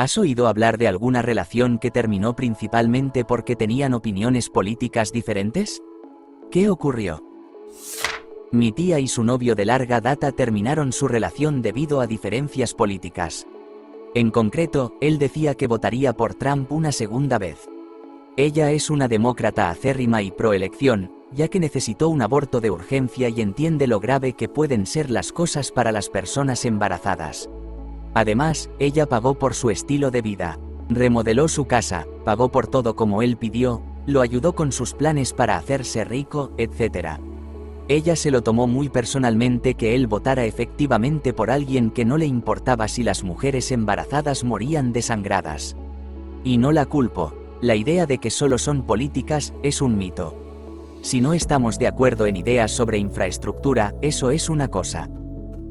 ¿Has oído hablar de alguna relación que terminó principalmente porque tenían opiniones políticas diferentes? ¿Qué ocurrió? Mi tía y su novio de larga data terminaron su relación debido a diferencias políticas. En concreto, él decía que votaría por Trump una segunda vez. Ella es una demócrata acérrima y pro-elección, ya que necesitó un aborto de urgencia y entiende lo grave que pueden ser las cosas para las personas embarazadas. Además, ella pagó por su estilo de vida. Remodeló su casa, pagó por todo como él pidió, lo ayudó con sus planes para hacerse rico, etc. Ella se lo tomó muy personalmente que él votara efectivamente por alguien que no le importaba si las mujeres embarazadas morían desangradas. Y no la culpo, la idea de que solo son políticas es un mito. Si no estamos de acuerdo en ideas sobre infraestructura, eso es una cosa.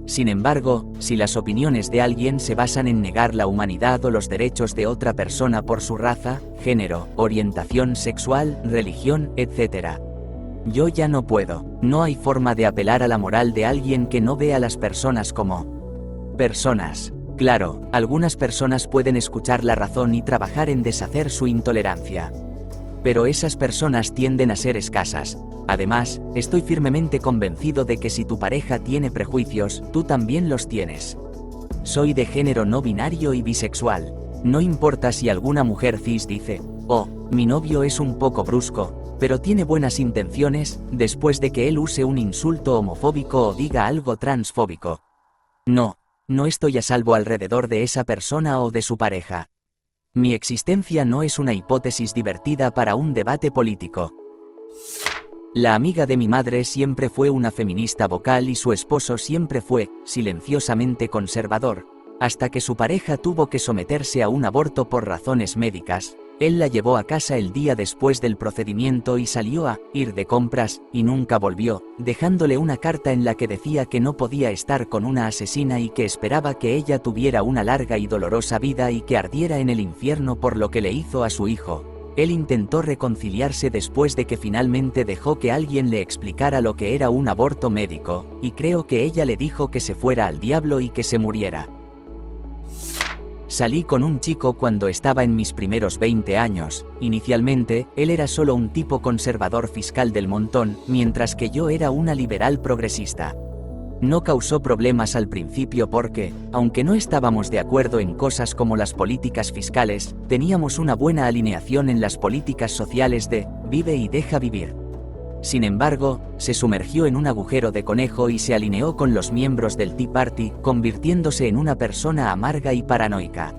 Sin embargo, si las opiniones de alguien se basan en negar la humanidad o los derechos de otra persona por su raza, género, orientación sexual, religión, etc. Yo ya no puedo. No hay forma de apelar a la moral de alguien que no ve a las personas como personas. Claro, algunas personas pueden escuchar la razón y trabajar en deshacer su intolerancia. Pero esas personas tienden a ser escasas. Además, estoy firmemente convencido de que si tu pareja tiene prejuicios, tú también los tienes. Soy de género no binario y bisexual. No importa si alguna mujer cis dice, oh, mi novio es un poco brusco, pero tiene buenas intenciones, después de que él use un insulto homofóbico o diga algo transfóbico. No estoy a salvo alrededor de esa persona o de su pareja. Mi existencia no es una hipótesis divertida para un debate político. La amiga de mi madre siempre fue una feminista vocal y su esposo siempre fue, silenciosamente conservador, hasta que su pareja tuvo que someterse a un aborto por razones médicas. Él la llevó a casa el día después del procedimiento y salió a ir de compras, y nunca volvió, dejándole una carta en la que decía que no podía estar con una asesina y que esperaba que ella tuviera una larga y dolorosa vida y que ardiera en el infierno por lo que le hizo a su hijo. Él intentó reconciliarse después de que finalmente dejó que alguien le explicara lo que era un aborto médico, y creo que ella le dijo que se fuera al diablo y que se muriera. Salí con un chico cuando estaba en mis primeros 20 años, inicialmente, él era solo un tipo conservador fiscal del montón, mientras que yo era una liberal progresista. No causó problemas al principio porque, aunque no estábamos de acuerdo en cosas como las políticas fiscales, teníamos una buena alineación en las políticas sociales de vive y deja vivir. Sin embargo, se sumergió en un agujero de conejo y se alineó con los miembros del Tea Party, convirtiéndose en una persona amarga y paranoica.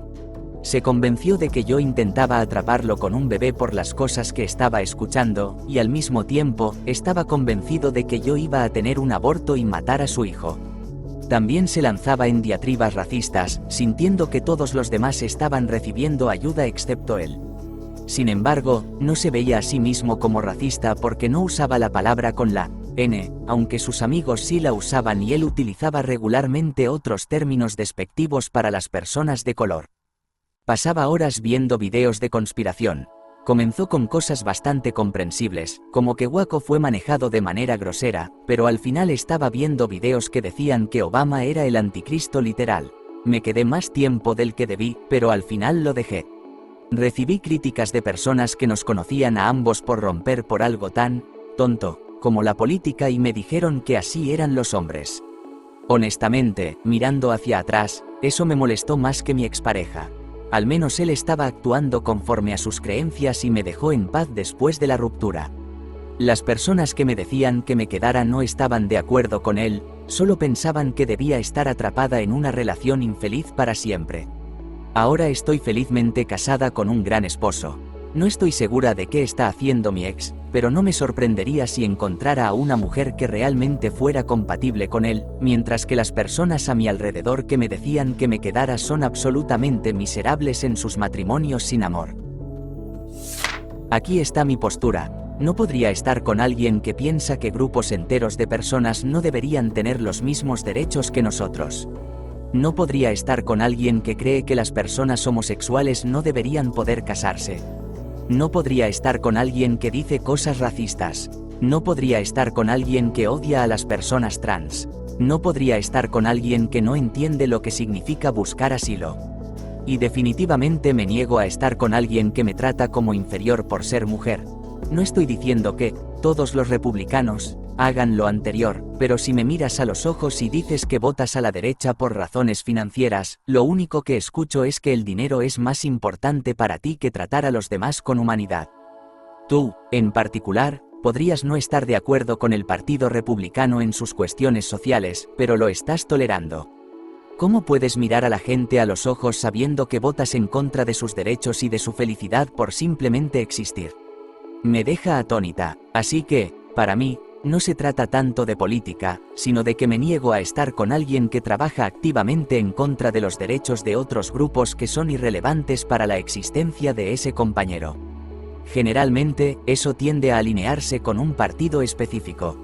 Se convenció de que yo intentaba atraparlo con un bebé por las cosas que estaba escuchando, y al mismo tiempo, estaba convencido de que yo iba a tener un aborto y matar a su hijo. También se lanzaba en diatribas racistas, sintiendo que todos los demás estaban recibiendo ayuda excepto él. Sin embargo, no se veía a sí mismo como racista porque no usaba la palabra con la N, aunque sus amigos sí la usaban y él utilizaba regularmente otros términos despectivos para las personas de color. Pasaba horas viendo videos de conspiración. Comenzó con cosas bastante comprensibles, como que Waco fue manejado de manera grosera, pero al final estaba viendo videos que decían que Obama era el anticristo literal. Me quedé más tiempo del que debí, pero al final lo dejé. Recibí críticas de personas que nos conocían a ambos por romper por algo tan tonto como la política y me dijeron que así eran los hombres. Honestamente, mirando hacia atrás, eso me molestó más que mi expareja. Al menos él estaba actuando conforme a sus creencias y me dejó en paz después de la ruptura. Las personas que me decían que me quedara no estaban de acuerdo con él, solo pensaban que debía estar atrapada en una relación infeliz para siempre. Ahora estoy felizmente casada con un gran esposo. No estoy segura de qué está haciendo mi ex, pero no me sorprendería si encontrara a una mujer que realmente fuera compatible con él, mientras que las personas a mi alrededor que me decían que me quedara son absolutamente miserables en sus matrimonios sin amor. Aquí está mi postura. No podría estar con alguien que piensa que grupos enteros de personas no deberían tener los mismos derechos que nosotros. No podría estar con alguien que cree que las personas homosexuales no deberían poder casarse. No podría estar con alguien que dice cosas racistas. No podría estar con alguien que odia a las personas trans. No podría estar con alguien que no entiende lo que significa buscar asilo. Y definitivamente me niego a estar con alguien que me trata como inferior por ser mujer. No estoy diciendo que todos los republicanos hagan lo anterior, pero si me miras a los ojos y dices que votas a la derecha por razones financieras, lo único que escucho es que el dinero es más importante para ti que tratar a los demás con humanidad. Tú, en particular, podrías no estar de acuerdo con el Partido Republicano en sus cuestiones sociales, pero lo estás tolerando. ¿Cómo puedes mirar a la gente a los ojos sabiendo que votas en contra de sus derechos y de su felicidad por simplemente existir? Me deja atónita, así que, para mí, no se trata tanto de política, sino de que me niego a estar con alguien que trabaja activamente en contra de los derechos de otros grupos que son irrelevantes para la existencia de ese compañero. Generalmente, eso tiende a alinearse con un partido específico.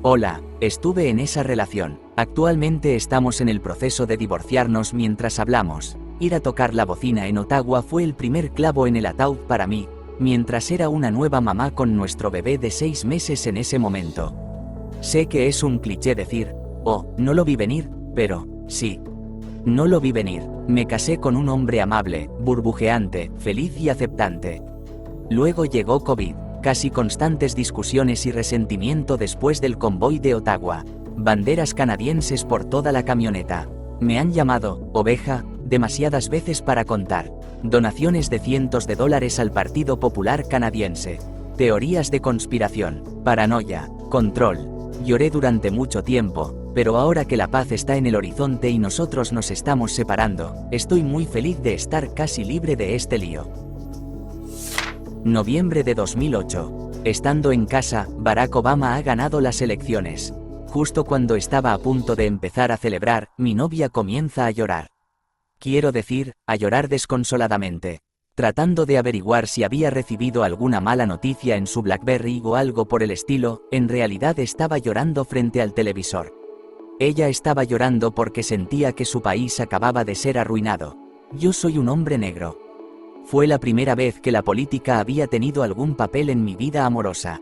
Hola, estuve en esa relación. Actualmente estamos en el proceso de divorciarnos mientras hablamos. Ir a tocar la bocina en Ottawa fue el primer clavo en el ataúd para mí, mientras era una nueva mamá con nuestro bebé de 6 meses en ese momento. Sé que es un cliché decir, oh, no lo vi venir, pero, sí. No lo vi venir. Me casé con un hombre amable, burbujeante, feliz y aceptante. Luego llegó COVID, casi constantes discusiones y resentimiento después del convoy de Ottawa. Banderas canadienses por toda la camioneta. Me han llamado oveja demasiadas veces para contar. Donaciones de cientos de dólares al Partido Popular Canadiense. Teorías de conspiración, paranoia, control. Lloré durante mucho tiempo, pero ahora que la paz está en el horizonte y nosotros nos estamos separando, estoy muy feliz de estar casi libre de este lío. Noviembre de 2008. Estando en casa, Barack Obama ha ganado las elecciones. Justo cuando estaba a punto de empezar a celebrar, mi novia comienza a llorar. Quiero decir, a llorar desconsoladamente. Tratando de averiguar si había recibido alguna mala noticia en su BlackBerry o algo por el estilo, en realidad estaba llorando frente al televisor. Ella estaba llorando porque sentía que su país acababa de ser arruinado. Yo soy un hombre negro. Fue la primera vez que la política había tenido algún papel en mi vida amorosa.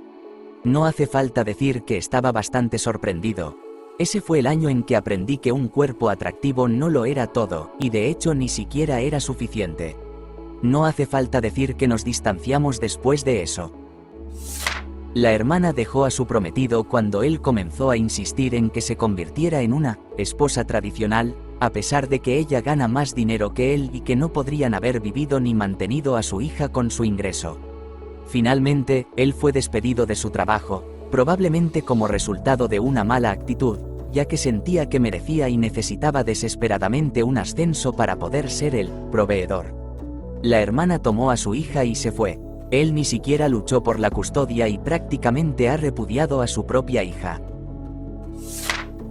No hace falta decir que estaba bastante sorprendido. Ese fue el año en que aprendí que un cuerpo atractivo no lo era todo, y de hecho ni siquiera era suficiente. No hace falta decir que nos distanciamos después de eso. La hermana dejó a su prometido cuando él comenzó a insistir en que se convirtiera en una esposa tradicional, a pesar de que ella gana más dinero que él y que no podrían haber vivido ni mantenido a su hija con su ingreso. Finalmente, él fue despedido de su trabajo, probablemente como resultado de una mala actitud, ya que sentía que merecía y necesitaba desesperadamente un ascenso para poder ser el proveedor. La hermana tomó a su hija y se fue. Él ni siquiera luchó por la custodia y prácticamente ha repudiado a su propia hija.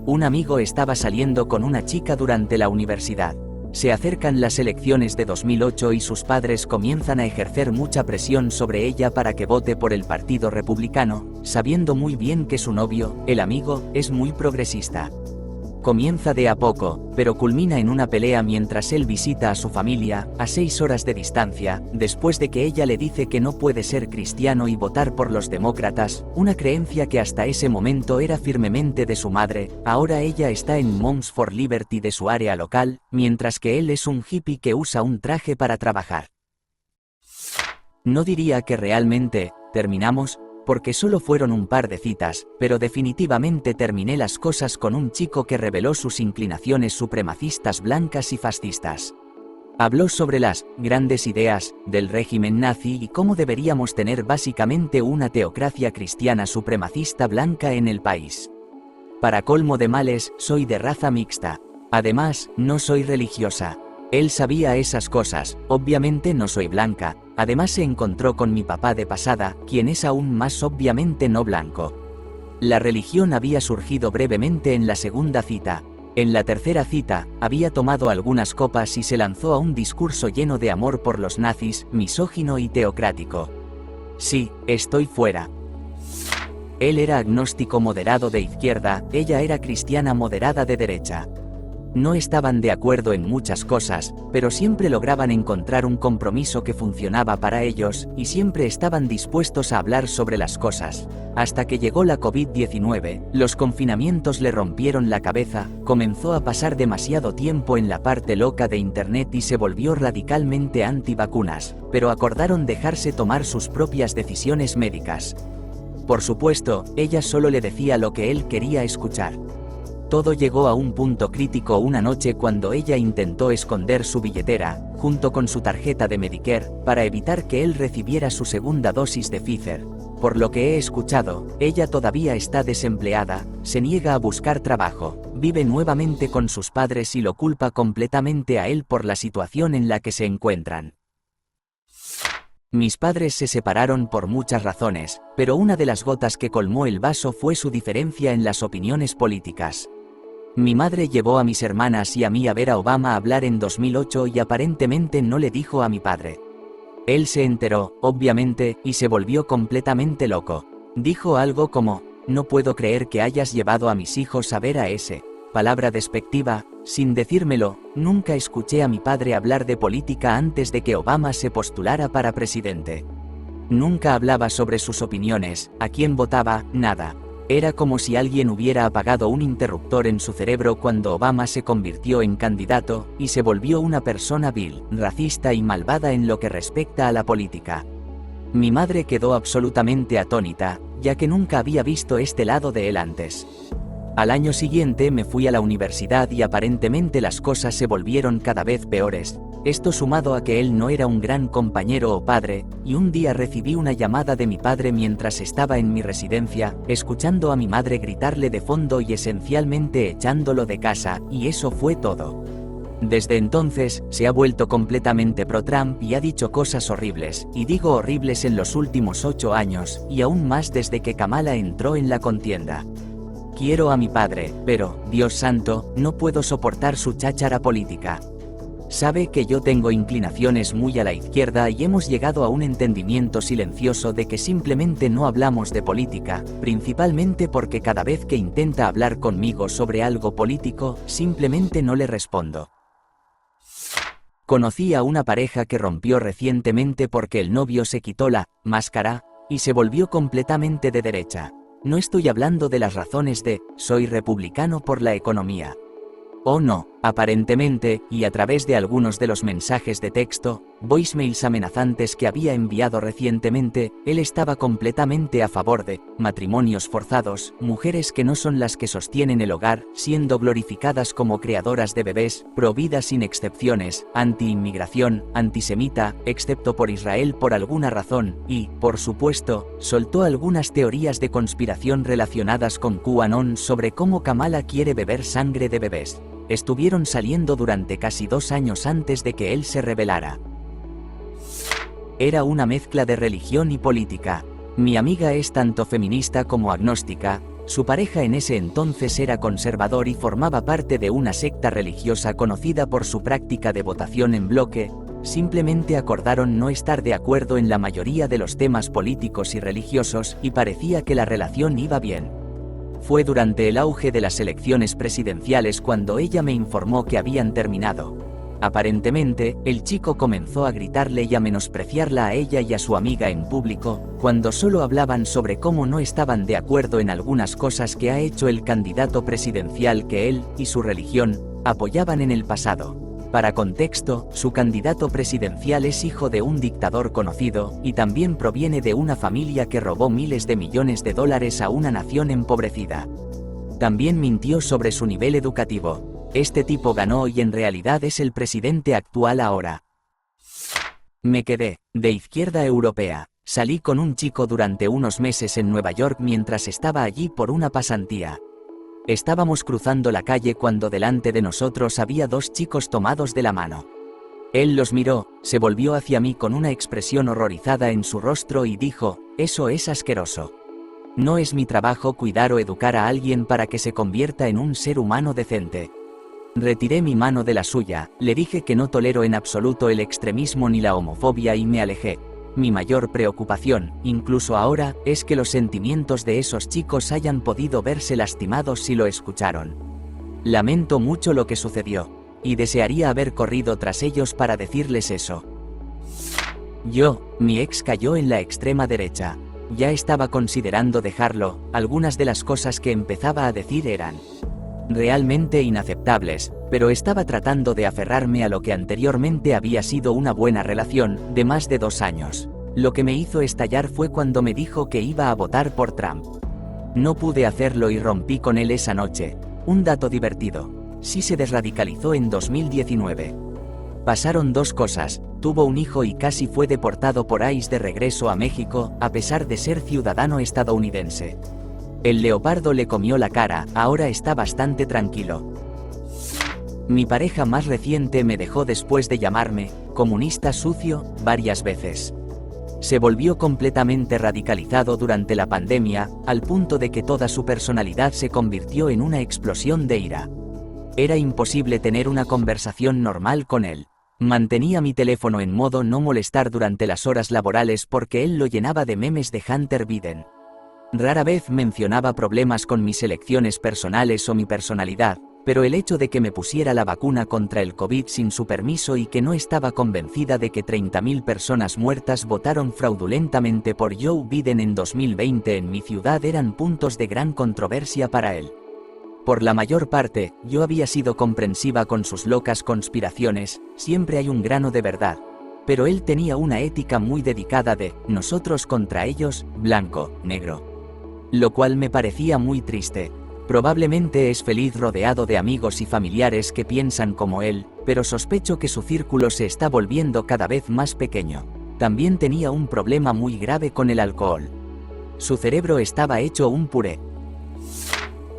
Un amigo estaba saliendo con una chica durante la universidad. Se acercan las elecciones de 2008 y sus padres comienzan a ejercer mucha presión sobre ella para que vote por el Partido Republicano, sabiendo muy bien que su novio, el amigo, es muy progresista. Comienza de a poco, pero culmina en una pelea mientras él visita a su familia, a 6 horas de distancia, después de que ella le dice que no puede ser cristiano y votar por los demócratas, una creencia que hasta ese momento era firmemente de su madre. Ahora ella está en Moms for Liberty de su área local, mientras que él es un hippie que usa un traje para trabajar. No diría que realmente terminamos, porque solo fueron un par de citas, pero definitivamente terminé las cosas con un chico que reveló sus inclinaciones supremacistas blancas y fascistas. Habló sobre las grandes ideas del régimen nazi y cómo deberíamos tener básicamente una teocracia cristiana supremacista blanca en el país. Para colmo de males, soy de raza mixta. Además, no soy religiosa. Él sabía esas cosas, obviamente no soy blanca. Además se encontró con mi papá de pasada, quien es aún más obviamente no blanco. La religión había surgido brevemente en la segunda cita. En la tercera cita, había tomado algunas copas y se lanzó a un discurso lleno de amor por los nazis, misógino y teocrático. Sí, estoy fuera. Él era agnóstico moderado de izquierda, ella era cristiana moderada de derecha. No estaban de acuerdo en muchas cosas, pero siempre lograban encontrar un compromiso que funcionaba para ellos, y siempre estaban dispuestos a hablar sobre las cosas. Hasta que llegó la COVID-19, los confinamientos le rompieron la cabeza, comenzó a pasar demasiado tiempo en la parte loca de Internet y se volvió radicalmente anti-vacunas, pero acordaron dejarse tomar sus propias decisiones médicas. Por supuesto, ella solo le decía lo que él quería escuchar. Todo llegó a un punto crítico una noche cuando ella intentó esconder su billetera, junto con su tarjeta de Medicare, para evitar que él recibiera su segunda dosis de Pfizer. Por lo que he escuchado, ella todavía está desempleada, se niega a buscar trabajo, vive nuevamente con sus padres y lo culpa completamente a él por la situación en la que se encuentran. Mis padres se separaron por muchas razones, pero una de las gotas que colmó el vaso fue su diferencia en las opiniones políticas. Mi madre llevó a mis hermanas y a mí a ver a Obama hablar en 2008 y aparentemente no le dijo a mi padre. Él se enteró, obviamente, y se volvió completamente loco. Dijo algo como, no puedo creer que hayas llevado a mis hijos a ver a ese. Palabra despectiva, sin decírmelo, nunca escuché a mi padre hablar de política antes de que Obama se postulara para presidente. Nunca hablaba sobre sus opiniones, a quién votaba, nada. Era como si alguien hubiera apagado un interruptor en su cerebro cuando Obama se convirtió en candidato, y se volvió una persona vil, racista y malvada en lo que respecta a la política. Mi madre quedó absolutamente atónita, ya que nunca había visto este lado de él antes. Al año siguiente me fui a la universidad y aparentemente las cosas se volvieron cada vez peores. Esto sumado a que él no era un gran compañero o padre, y un día recibí una llamada de mi padre mientras estaba en mi residencia, escuchando a mi madre gritarle de fondo y esencialmente echándolo de casa, y eso fue todo. Desde entonces, se ha vuelto completamente pro-Trump y ha dicho cosas horribles, y digo horribles en los últimos 8 años, y aún más desde que Kamala entró en la contienda. Quiero a mi padre, pero, Dios santo, no puedo soportar su cháchara política. Sabe que yo tengo inclinaciones muy a la izquierda y hemos llegado a un entendimiento silencioso de que simplemente no hablamos de política, principalmente porque cada vez que intenta hablar conmigo sobre algo político, simplemente no le respondo. Conocí a una pareja que rompió recientemente porque el novio se quitó la máscara y se volvió completamente de derecha. No estoy hablando de las razones de soy republicano por la economía. Oh no, aparentemente, y a través de algunos de los mensajes de texto, voicemails amenazantes que había enviado recientemente, él estaba completamente a favor de matrimonios forzados, mujeres que no son las que sostienen el hogar, siendo glorificadas como creadoras de bebés, pro-vida sin excepciones, anti-inmigración, antisemita, excepto por Israel por alguna razón, y, por supuesto, soltó algunas teorías de conspiración relacionadas con QAnon sobre cómo Kamala quiere beber sangre de bebés. Estuvieron saliendo durante casi 2 años antes de que él se rebelara. Era una mezcla de religión y política. Mi amiga es tanto feminista como agnóstica, su pareja en ese entonces era conservador y formaba parte de una secta religiosa conocida por su práctica de votación en bloque, simplemente acordaron no estar de acuerdo en la mayoría de los temas políticos y religiosos y parecía que la relación iba bien. Fue durante el auge de las elecciones presidenciales cuando ella me informó que habían terminado. Aparentemente, el chico comenzó a gritarle y a menospreciarla a ella y a su amiga en público, cuando solo hablaban sobre cómo no estaban de acuerdo en algunas cosas que ha hecho el candidato presidencial que él, y su religión, apoyaban en el pasado. Para contexto, su candidato presidencial es hijo de un dictador conocido, y también proviene de una familia que robó miles de millones de dólares a una nación empobrecida. También mintió sobre su nivel educativo. Este tipo ganó y en realidad es el presidente actual ahora. Me quedé, de izquierda europea. Salí con un chico durante unos meses en Nueva York mientras estaba allí por una pasantía. Estábamos cruzando la calle cuando delante de nosotros había 2 chicos tomados de la mano. Él los miró, se volvió hacia mí con una expresión horrorizada en su rostro y dijo, «Eso es asqueroso. No es mi trabajo cuidar o educar a alguien para que se convierta en un ser humano decente». Retiré mi mano de la suya, le dije que no tolero en absoluto el extremismo ni la homofobia y me alejé. Mi mayor preocupación, incluso ahora, es que los sentimientos de esos chicos hayan podido verse lastimados si lo escucharon. Lamento mucho lo que sucedió, y desearía haber corrido tras ellos para decirles eso. Mi ex cayó en la extrema derecha. Ya estaba considerando dejarlo, algunas de las cosas que empezaba a decir eran realmente inaceptables, pero estaba tratando de aferrarme a lo que anteriormente había sido una buena relación, de más de 2 años. Lo que me hizo estallar fue cuando me dijo que iba a votar por Trump. No pude hacerlo y rompí con él esa noche. Un dato divertido. Sí se desradicalizó en 2019. Pasaron 2 cosas, tuvo un hijo y casi fue deportado por ICE de regreso a México, a pesar de ser ciudadano estadounidense. El leopardo le comió la cara, ahora está bastante tranquilo. Mi pareja más reciente me dejó después de llamarme comunista sucio varias veces. Se volvió completamente radicalizado durante la pandemia, al punto de que toda su personalidad se convirtió en una explosión de ira. Era imposible tener una conversación normal con él. Mantenía mi teléfono en modo no molestar durante las horas laborales porque él lo llenaba de memes de Hunter Biden. Rara vez mencionaba problemas con mis elecciones personales o mi personalidad, pero el hecho de que me pusiera la vacuna contra el COVID sin su permiso y que no estaba convencida de que 30.000 personas muertas votaron fraudulentamente por Joe Biden en 2020 en mi ciudad eran puntos de gran controversia para él. Por la mayor parte, yo había sido comprensiva con sus locas conspiraciones, siempre hay un grano de verdad. Pero él tenía una ética muy dedicada de nosotros contra ellos, blanco, negro. Lo cual me parecía muy triste. Probablemente es feliz rodeado de amigos y familiares que piensan como él, pero sospecho que su círculo se está volviendo cada vez más pequeño. También tenía un problema muy grave con el alcohol. Su cerebro estaba hecho un puré.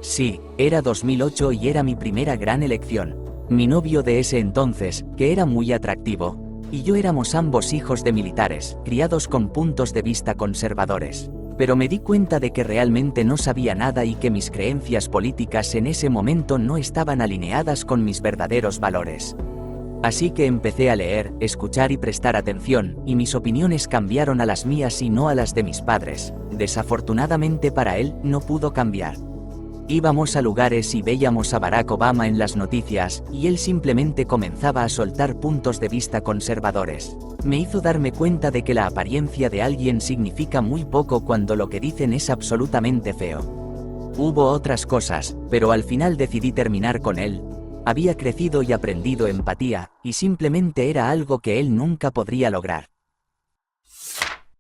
Sí, era 2008 y era mi primera gran elección. Mi novio de ese entonces, que era muy atractivo, y yo éramos ambos hijos de militares, criados con puntos de vista conservadores. Pero me di cuenta de que realmente no sabía nada y que mis creencias políticas en ese momento no estaban alineadas con mis verdaderos valores. Así que empecé a leer, escuchar y prestar atención, y mis opiniones cambiaron a las mías y no a las de mis padres. Desafortunadamente para él, no pudo cambiar. Íbamos a lugares y veíamos a Barack Obama en las noticias, y él simplemente comenzaba a soltar puntos de vista conservadores. Me hizo darme cuenta de que la apariencia de alguien significa muy poco cuando lo que dicen es absolutamente feo. Hubo otras cosas, pero al final decidí terminar con él. Había crecido y aprendido empatía, y simplemente era algo que él nunca podría lograr.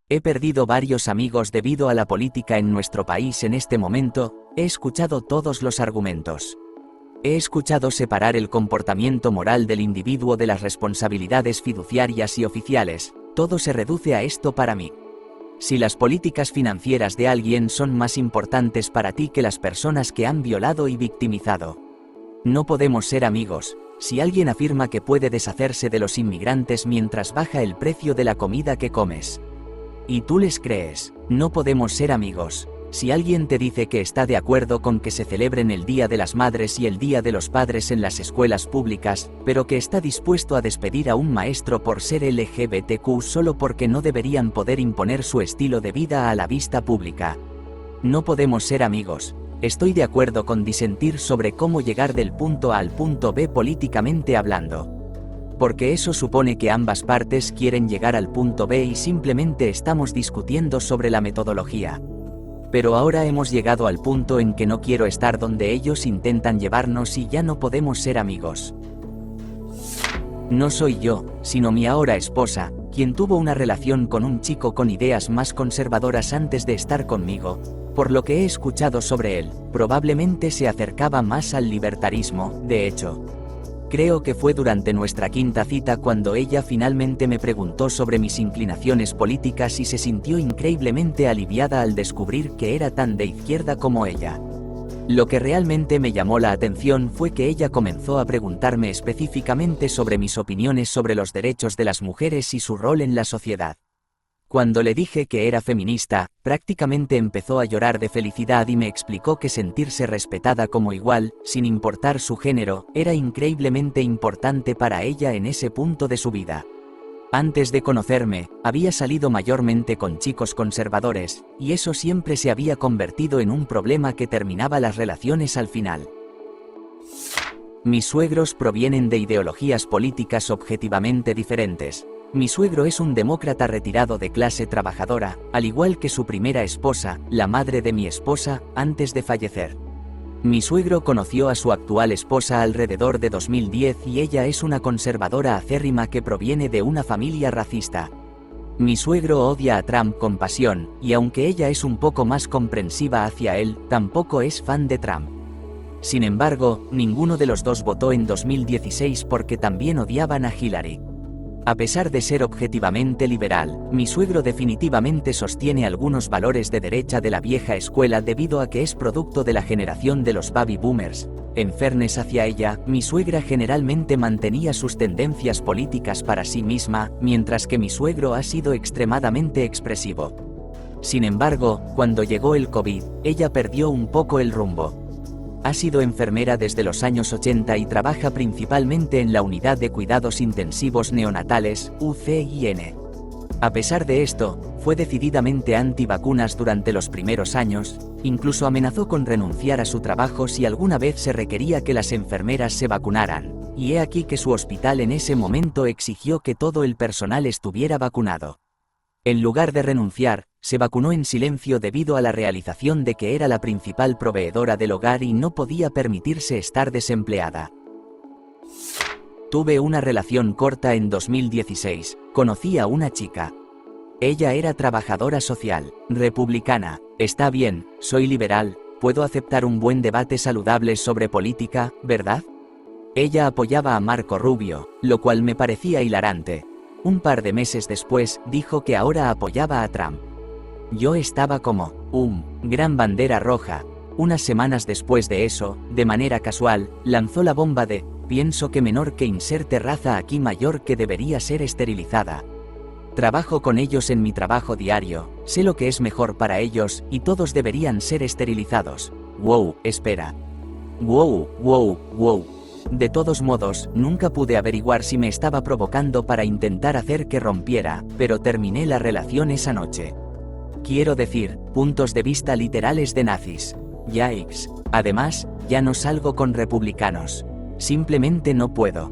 He perdido varios amigos debido a la política en nuestro país en este momento. He escuchado todos los argumentos. He escuchado separar el comportamiento moral del individuo de las responsabilidades fiduciarias y oficiales. Todo se reduce a esto para mí. Si las políticas financieras de alguien son más importantes para ti que las personas que han violado y victimizado, no podemos ser amigos. Si alguien afirma que puede deshacerse de los inmigrantes mientras baja el precio de la comida que comes, y tú les crees, no podemos ser amigos. Si alguien te dice que está de acuerdo con que se celebren el Día de las Madres y el Día de los Padres en las escuelas públicas, pero que está dispuesto a despedir a un maestro por ser LGBTQ solo porque no deberían poder imponer su estilo de vida a la vista pública, no podemos ser amigos. Estoy de acuerdo con disentir sobre cómo llegar del punto A al punto B políticamente hablando. Porque eso supone que ambas partes quieren llegar al punto B y simplemente estamos discutiendo sobre la metodología. Pero ahora hemos llegado al punto en que no quiero estar donde ellos intentan llevarnos y ya no podemos ser amigos. No soy yo, sino mi ahora esposa, quien tuvo una relación con un chico con ideas más conservadoras antes de estar conmigo. Por lo que he escuchado sobre él, probablemente se acercaba más al libertarismo. De hecho, creo que fue durante nuestra quinta cita cuando ella finalmente me preguntó sobre mis inclinaciones políticas y se sintió increíblemente aliviada al descubrir que era tan de izquierda como ella. Lo que realmente me llamó la atención fue que ella comenzó a preguntarme específicamente sobre mis opiniones sobre los derechos de las mujeres y su rol en la sociedad. Cuando le dije que era feminista, prácticamente empezó a llorar de felicidad y me explicó que sentirse respetada como igual, sin importar su género, era increíblemente importante para ella en ese punto de su vida. Antes de conocerme, había salido mayormente con chicos conservadores, y eso siempre se había convertido en un problema que terminaba las relaciones al final. Mis suegros provienen de ideologías políticas objetivamente diferentes. Mi suegro es un demócrata retirado de clase trabajadora, al igual que su primera esposa, la madre de mi esposa, antes de fallecer. Mi suegro conoció a su actual esposa alrededor de 2010 y ella es una conservadora acérrima que proviene de una familia racista. Mi suegro odia a Trump con pasión, y aunque ella es un poco más comprensiva hacia él, tampoco es fan de Trump. Sin embargo, ninguno de los dos votó en 2016 porque también odiaban a Hillary. A pesar de ser objetivamente liberal, mi suegro definitivamente sostiene algunos valores de derecha de la vieja escuela debido a que es producto de la generación de los baby boomers. En fairness hacia ella, mi suegra generalmente mantenía sus tendencias políticas para sí misma, mientras que mi suegro ha sido extremadamente expresivo. Sin embargo, cuando llegó el COVID, ella perdió un poco el rumbo. Ha sido enfermera desde los años 80 y trabaja principalmente en la Unidad de Cuidados Intensivos Neonatales, UCIN. A pesar de esto, fue decididamente anti-vacunas durante los primeros años, incluso amenazó con renunciar a su trabajo si alguna vez se requería que las enfermeras se vacunaran, y he aquí que su hospital en ese momento exigió que todo el personal estuviera vacunado. En lugar de renunciar, se vacunó en silencio debido a la realización de que era la principal proveedora del hogar y no podía permitirse estar desempleada. Tuve una relación corta en 2016, conocí a una chica. Ella era trabajadora social, republicana, está bien, soy liberal, puedo aceptar un buen debate saludable sobre política, ¿verdad? Ella apoyaba a Marco Rubio, lo cual me parecía hilarante. Un par de meses después, dijo que ahora apoyaba a Trump. Yo estaba como, gran bandera roja. Unas semanas después de eso, de manera casual, lanzó la bomba de, pienso que menor que inserte raza aquí mayor que debería ser esterilizada. Trabajo con ellos en mi trabajo diario, sé lo que es mejor para ellos, y todos deberían ser esterilizados. Wow, espera. Wow. De todos modos, nunca pude averiguar si me estaba provocando para intentar hacer que rompiera, pero terminé la relación esa noche. Quiero decir, puntos de vista literales de nazis. Yikes. Además, ya no salgo con republicanos. Simplemente no puedo.